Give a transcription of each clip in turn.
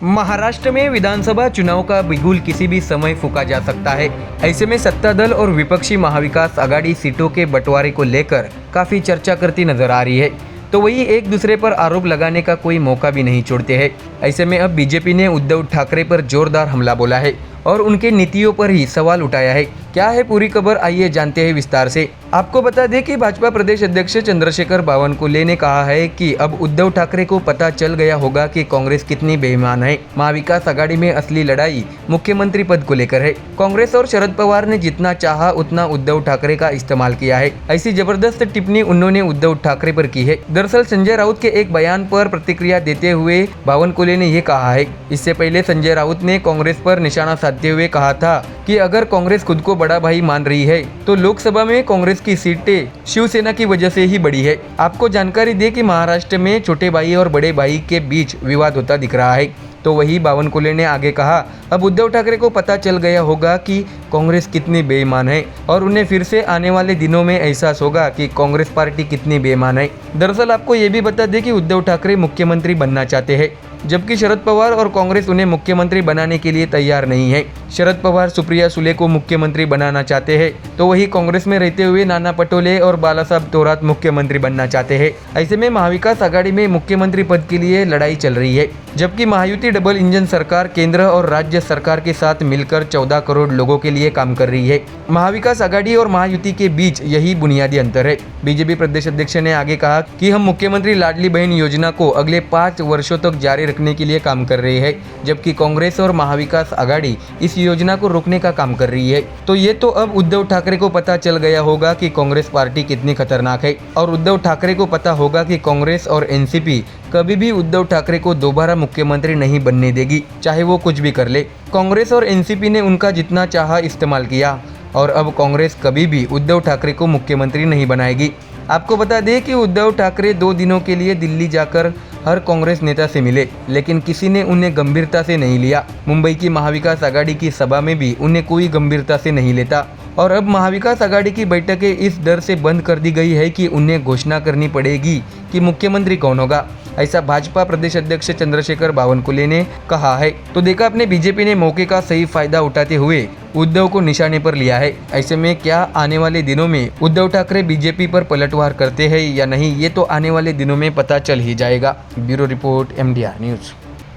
महाराष्ट्र में विधानसभा चुनाव का बिगुल किसी भी समय फूंका जा सकता है। ऐसे में सत्ता दल और विपक्षी महाविकास आघाड़ी सीटों के बंटवारे को लेकर काफी चर्चा करती नजर आ रही है, तो वही एक दूसरे पर आरोप लगाने का कोई मौका भी नहीं छोड़ते हैं। ऐसे में अब बीजेपी ने उद्धव ठाकरे पर जोरदार हमला बोला है और उनके नीतियों पर ही सवाल उठाया है। क्या है पूरी खबर, आइए जानते हैं विस्तार से। आपको बता दें कि भाजपा प्रदेश अध्यक्ष चंद्रशेखर बावनकुले ने कहा है कि अब उद्धव ठाकरे को पता चल गया होगा कि कांग्रेस कितनी बेईमान है। महाविकास आघाड़ी में असली लड़ाई मुख्यमंत्री पद को लेकर है। कांग्रेस और शरद पवार ने जितना चाहा उतना उद्धव ठाकरे का इस्तेमाल किया है। ऐसी जबरदस्त टिप्पणी उन्होंने उद्धव ठाकरे पर की है। दरअसल संजय राउत के एक बयान पर प्रतिक्रिया देते हुए बावनकुले ने ये कहा है। इससे पहले संजय राउत ने कांग्रेस पर निशाना साधते हुए कहा था कि अगर कांग्रेस खुद को बड़ा भाई मान रही है तो लोकसभा में कांग्रेस की सीटें शिवसेना की वजह से ही बढ़ी है। आपको जानकारी दे कि महाराष्ट्र में छोटे भाई और बड़े भाई के बीच विवाद होता दिख रहा है। तो वही बावनकुले ने आगे कहा, अब उद्धव ठाकरे को पता चल गया होगा कि कांग्रेस कितनी बेईमान है और उन्हें फिर से आने वाले दिनों में एहसास होगा कि कांग्रेस पार्टी कितनी बेईमान है। दरअसल आपको ये भी बता दें कि उद्धव ठाकरे मुख्यमंत्री बनना चाहते हैं, जबकि शरद पवार और कांग्रेस उन्हें मुख्यमंत्री बनाने के लिए तैयार नहीं है। शरद पवार सुप्रिया सुले को मुख्यमंत्री बनाना चाहते हैं, तो वही कांग्रेस में रहते हुए नाना पटोले और बाला साहब थोरात मुख्यमंत्री बनना चाहते हैं। ऐसे में महाविकास आघाड़ी में मुख्यमंत्री पद के लिए लड़ाई चल रही है, जबकि महायुति डबल इंजन सरकार केंद्र और राज्य सरकार के साथ मिलकर 14 करोड़ लोगों के लिए काम कर रही है। महाविकास आघाड़ी और महायुति के बीच यही बुनियादी अंतर है। बीजेपी प्रदेश अध्यक्ष ने आगे कहा कि हम मुख्यमंत्री लाडली बहन योजना को अगले 5 वर्षों तक जारी रखने के लिए काम कर रहे हैं, जबकि कांग्रेस और महाविकास आघाड़ी इस योजना को रोकने का काम कर रही है। तो ये तो अब उद्धव ठाकरे को पता चल गया होगा कि कांग्रेस पार्टी कितनी खतरनाक है और उद्धव ठाकरे को पता होगा कि कांग्रेस और एनसीपी कभी भी उद्धव ठाकरे को दोबारा मुख्यमंत्री नहीं बनने देगी, चाहे वो कुछ भी कर ले। कांग्रेस और एनसीपी ने उनका जितना चाहा इस्तेमाल किया और अब कांग्रेस कभी भी उद्धव ठाकरे को मुख्यमंत्री नहीं बनाएगी। आपको बता दें कि उद्धव ठाकरे 2 दिनों के लिए दिल्ली जाकर हर कांग्रेस नेता से मिले, लेकिन किसी ने उन्हें गंभीरता से नहीं लिया। मुंबई की महाविकास आघाड़ी की सभा में भी उन्हें कोई गंभीरता से नहीं लेता और अब महाविकास आघाड़ी की बैठकें इस डर से बंद कर दी गई है कि उन्हें घोषणा करनी पड़ेगी कि मुख्यमंत्री कौन होगा। ऐसा भाजपा प्रदेश अध्यक्ष चंद्रशेखर बावनकुले ने कहा है। तो देखा आपने, बीजेपी ने मौके का सही फायदा उठाते हुए उद्धव को निशाने पर लिया है। ऐसे में क्या आने वाले दिनों में उद्धव ठाकरे बीजेपी पर पलटवार करते हैं या नहीं, ये तो आने वाले दिनों में पता चल ही जाएगा। Bureau report, MDR news.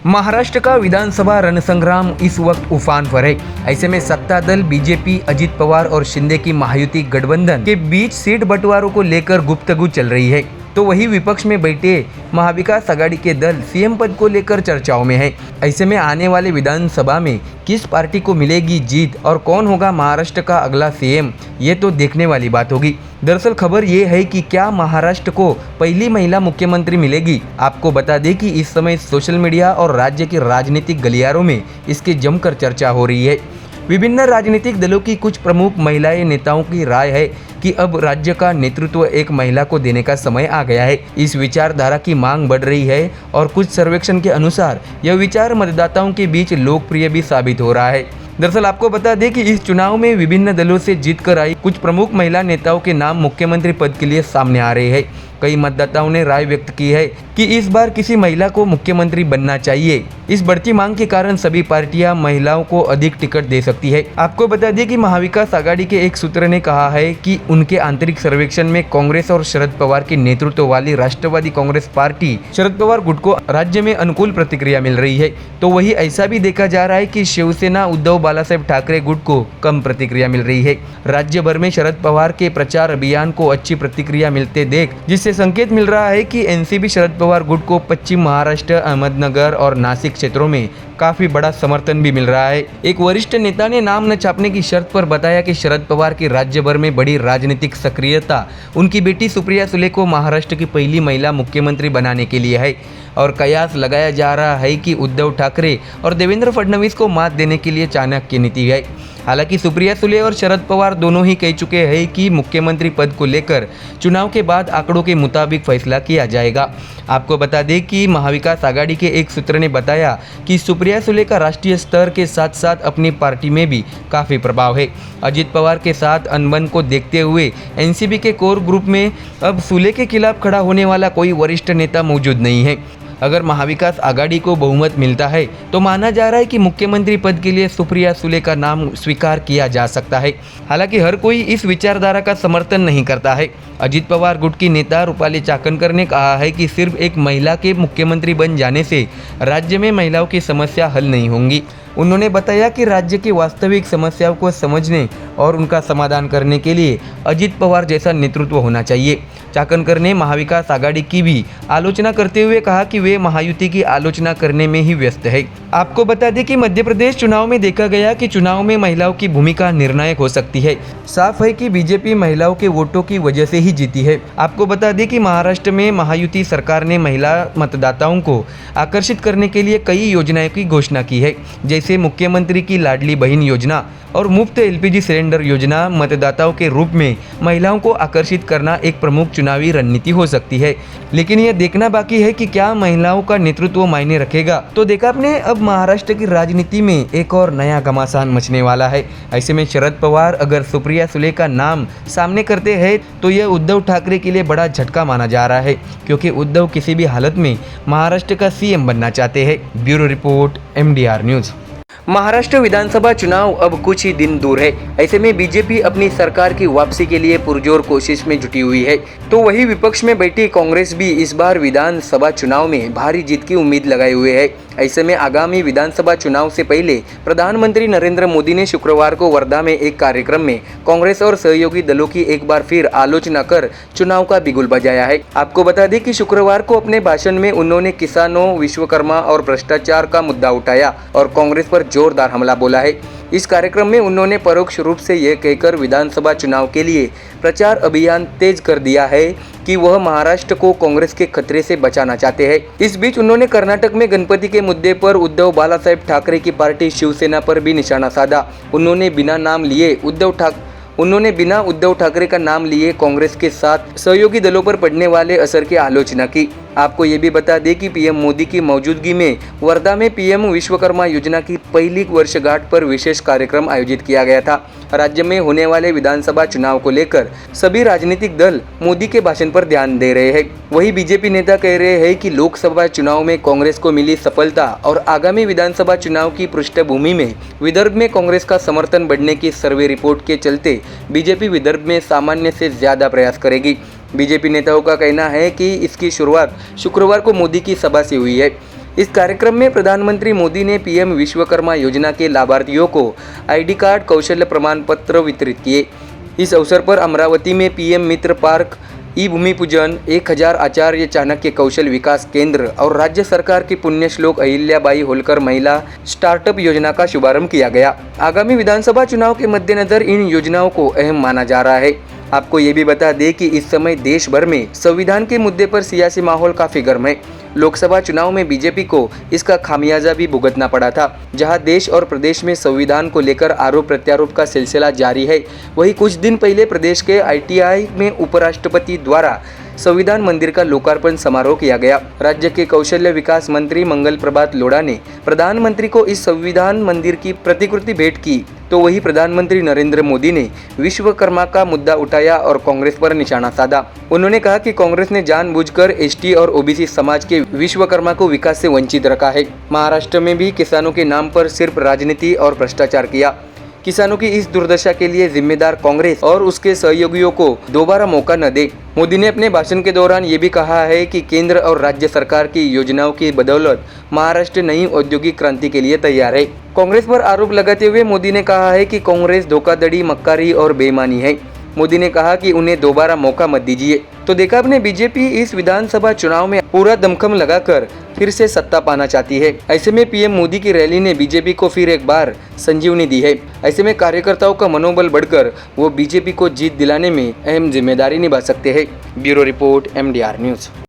Maharashtra का विधानसभा रणसंग्राम इस वक्त उफान पर है। ऐसे में सत्ता दल बीजेपी, अजित पवार और शिंदे की महायुति गठबंधन के बीच सीट बंटवारों को लेकर गुफ्तगू चल रही है, तो वही विपक्ष में बैठे महाविकास आघाड़ी के दल सीएम पद को लेकर चर्चाओं में है। ऐसे में आने वाले विधानसभा में किस पार्टी को मिलेगी जीत और कौन होगा महाराष्ट्र का अगला सीएम, ये तो देखने वाली बात होगी। दरअसल खबर ये है कि क्या महाराष्ट्र को पहली महिला मुख्यमंत्री मिलेगी। आपको बता दें कि इस समय सोशल मीडिया और राज्य के राजनीतिक गलियारों में इसकी जमकर चर्चा हो रही है। विभिन्न राजनीतिक दलों की कुछ प्रमुख महिलाएं नेताओं की राय है कि अब राज्य का नेतृत्व एक महिला को देने का समय आ गया है। इस विचारधारा की मांग बढ़ रही है और कुछ सर्वेक्षण के अनुसार यह विचार मतदाताओं के बीच लोकप्रिय भी साबित हो रहा है। दरअसल आपको बता दें कि इस चुनाव में विभिन्न दलों से जीतकर आई कुछ प्रमुख महिला नेताओं के नाम मुख्यमंत्री पद के लिए सामने आ रहे हैं। कई मतदाताओं ने राय व्यक्त की है कि इस बार किसी महिला को मुख्यमंत्री बनना चाहिए। इस बढ़ती मांग के कारण सभी पार्टियां महिलाओं को अधिक टिकट दे सकती है। आपको बता दें कि महाविकास आघाड़ी के एक सूत्र ने कहा है कि उनके आंतरिक सर्वेक्षण में कांग्रेस और शरद पवार के नेतृत्व वाली राष्ट्रवादी कांग्रेस पार्टी शरद पवार गुट को राज्य में अनुकूल प्रतिक्रिया मिल रही है। तो वही ऐसा भी देखा जा रहा है कि शिवसेना उद्धव बाला साहब ठाकरे गुट को कम प्रतिक्रिया मिल रही है। राज्य भर में शरद पवार के प्रचार अभियान को अच्छी प्रतिक्रिया मिलते देख जिससे संकेत मिल रहा है कि एनसीपी शरद पवार गुट को पश्चिम महाराष्ट्र, अहमदनगर और नासिक क्षेत्रों में काफी बड़ा समर्थन भी मिल रहा है। एक वरिष्ठ नेता ने नाम न छापने की शर्त पर बताया कि शरद पवार की राज्य भर में बड़ी राजनीतिक सक्रियता उनकी बेटी सुप्रिया सुले को महाराष्ट्र की पहली महिला मुख्यमंत्री बनाने के लिए है और कयास लगाया जा रहा है कि उद्धव ठाकरे और देवेंद्र फडणवीस को मात देने के लिए चाणक्य नीति है। हालांकि सुप्रिया सुले और शरद पवार दोनों ही कह चुके हैं कि मुख्यमंत्री पद को लेकर चुनाव के बाद आंकड़ों के मुताबिक फैसला किया जाएगा। आपको बता दें कि महाविकास आघाड़ी के एक सूत्र ने बताया कि सुप्रिया सुले का राष्ट्रीय स्तर के साथ साथ अपनी पार्टी में भी काफ़ी प्रभाव है। अजित पवार के साथ अनबन को देखते हुए एनसीपी के कोर ग्रुप में अब सुले के खिलाफ खड़ा होने वाला कोई वरिष्ठ नेता मौजूद नहीं है। अगर महाविकास आघाड़ी को बहुमत मिलता है तो माना जा रहा है कि मुख्यमंत्री पद के लिए सुप्रिया सुले का नाम स्वीकार किया जा सकता है। हालांकि हर कोई इस विचारधारा का समर्थन नहीं करता है। अजित पवार गुट की नेता रूपाली चाकणकर ने कहा है कि सिर्फ एक महिला के मुख्यमंत्री बन जाने से राज्य में महिलाओं की समस्या हल नहीं होंगी। उन्होंने बताया कि राज्य की वास्तविक समस्याओं को समझने और उनका समाधान करने के लिए अजित पवार जैसा नेतृत्व होना चाहिए। चाकणकर ने महाविकास आघाड़ी की भी आलोचना करते हुए कहा कि वे महायुति की आलोचना करने में ही व्यस्त है। आपको बता दें कि मध्य प्रदेश चुनाव में देखा गया कि चुनाव में महिलाओं की भूमिका निर्णायक हो सकती है। साफ है कि बीजेपी महिलाओं के वोटों की वजह से ही जीती है। आपको बता दें कि महाराष्ट्र में महायुति सरकार ने महिला मतदाताओं को आकर्षित करने के लिए कई योजनाओं की घोषणा की है, जैसे मुख्यमंत्री की लाडली बहन योजना और मुफ्त एलपीजी सिलेंडर योजना। मतदाताओं के रूप में महिलाओं को आकर्षित करना एक प्रमुख चुनावी रणनीति हो सकती है, लेकिन यह देखना बाकी है कि क्या महिलाओं का नेतृत्व मायने रखेगा। तो देखा आपने, अब महाराष्ट्र की राजनीति में एक और नया घमासान मचने वाला है। ऐसे में शरद पवार अगर सुप्रिया सुले का नाम सामने करते हैं तो यह उद्धव ठाकरे के लिए बड़ा झटका माना जा रहा है, क्योंकि उद्धव किसी भी हालत में महाराष्ट्र का सीएम बनना चाहते हैं। Bureau report, MDR news. Maharashtra Vidhan Sabha चुनाव अब कुछ ही दिन दूर है। ऐसे में बीजेपी अपनी सरकार की वापसी के लिए पुरजोर कोशिश में जुटी हुई है, तो वही विपक्ष में बैठी कांग्रेस भी इस बार विधानसभा चुनाव में भारी जीत की उम्मीद लगाए हुए है। ऐसे में आगामी विधानसभा चुनाव से पहले प्रधानमंत्री नरेंद्र मोदी ने शुक्रवार को वर्धा में एक कार्यक्रम में कांग्रेस और सहयोगी दलों की एक बार फिर आलोचना कर चुनाव का बिगुल बजाया है। आपको बता दें कि शुक्रवार को अपने भाषण में उन्होंने किसानों, विश्वकर्मा और भ्रष्टाचार का मुद्दा उठाया और कांग्रेस पर जोरदार हमला बोला है। इस कार्यक्रम में उन्होंने परोक्ष रूप से यह कहकर विधानसभा चुनाव के लिए प्रचार अभियान तेज कर दिया है कि वह महाराष्ट्र को कांग्रेस के खतरे से बचाना चाहते हैं। इस बीच उन्होंने कर्नाटक में गणपति के मुद्दे पर उद्धव बालासाहेब ठाकरे की पार्टी शिवसेना पर भी निशाना साधा। उन्होंने बिना उद्धव ठाकरे का नाम लिए कांग्रेस के साथ सहयोगी दलों पर पड़ने वाले असर की आलोचना की। आपको ये भी बता दें कि पीएम मोदी की मौजूदगी में वर्धा में पीएम विश्वकर्मा योजना की पहली वर्षगांठ पर विशेष कार्यक्रम आयोजित किया गया था। राज्य में होने वाले विधानसभा चुनाव को लेकर सभी राजनीतिक दल मोदी के भाषण पर ध्यान दे रहे हैं। वही बीजेपी नेता कह रहे हैं कि लोकसभा चुनाव में कांग्रेस को मिली सफलता और आगामी विधानसभा चुनाव की पृष्ठभूमि में विदर्भ में कांग्रेस का समर्थन बढ़ने की सर्वे रिपोर्ट के चलते बीजेपी विदर्भ में सामान्य से ज्यादा प्रयास करेगी। बीजेपी नेताओं का कहना है कि इसकी शुरुआत शुक्रवार को मोदी की सभा से हुई है। इस कार्यक्रम में प्रधानमंत्री मोदी ने पीएम विश्वकर्मा योजना के लाभार्थियों को आईडी कार्ड, कौशल्य प्रमाण पत्र वितरित किए। इस अवसर पर अमरावती में पीएम मित्र पार्क, ई भूमि पूजन, 1000 आचार्य चाणक्य कौशल विकास केंद्र और राज्य सरकार की पुण्यश्लोक अहिल्याबाई होलकर महिला स्टार्टअप योजना का शुभारंभ किया गया। आगामी विधानसभा चुनाव के मद्देनजर इन योजनाओं को अहम माना जा रहा है। आपको ये भी बता दें कि इस समय देश भर में संविधान के मुद्दे पर सियासी माहौल काफी गर्म है। लोकसभा चुनाव में बीजेपी को इसका खामियाजा भी भुगतना पड़ा था, जहां देश और प्रदेश में संविधान को लेकर आरोप प्रत्यारोप का सिलसिला जारी है। वहीं कुछ दिन पहले प्रदेश के ITI में उपराष्ट्रपति द्वारा संविधान मंदिर का लोकार्पण समारोह किया गया। राज्य के कौशल्य विकास मंत्री मंगल प्रभात लोढ़ा ने प्रधानमंत्री को इस संविधान मंदिर की प्रतिकृति भेंट की, तो वही प्रधानमंत्री नरेंद्र मोदी ने विश्वकर्मा का मुद्दा उठाया और कांग्रेस पर निशाना साधा। उन्होंने कहा कि कांग्रेस ने जानबूझकर ST और OBC समाज के विश्वकर्मा को विकास से वंचित रखा है। महाराष्ट्र में भी किसानों के नाम पर सिर्फ राजनीति और भ्रष्टाचार किया। किसानों की इस दुर्दशा के लिए जिम्मेदार कांग्रेस और उसके सहयोगियों को दोबारा मौका न दे। मोदी ने अपने भाषण के दौरान ये भी कहा है कि केंद्र और राज्य सरकार की योजनाओं की बदौलत महाराष्ट्र नई औद्योगिक क्रांति के लिए तैयार है। कांग्रेस पर आरोप लगाते हुए मोदी ने कहा है कि कांग्रेस धोखाधड़ी, मक्कारी और बेईमानी है। मोदी ने कहा कि उन्हें दोबारा मौका मत दीजिए। तो देखा आपने, बीजेपी इस विधानसभा चुनाव में पूरा दमखम लगाकर फिर से सत्ता पाना चाहती है। ऐसे में पीएम मोदी की रैली ने बीजेपी को फिर एक बार संजीवनी दी है। ऐसे में कार्यकर्ताओं का मनोबल बढ़कर वो बीजेपी को जीत दिलाने में अहम जिम्मेदारी निभा सकते हैं। Bureau report, MDR news.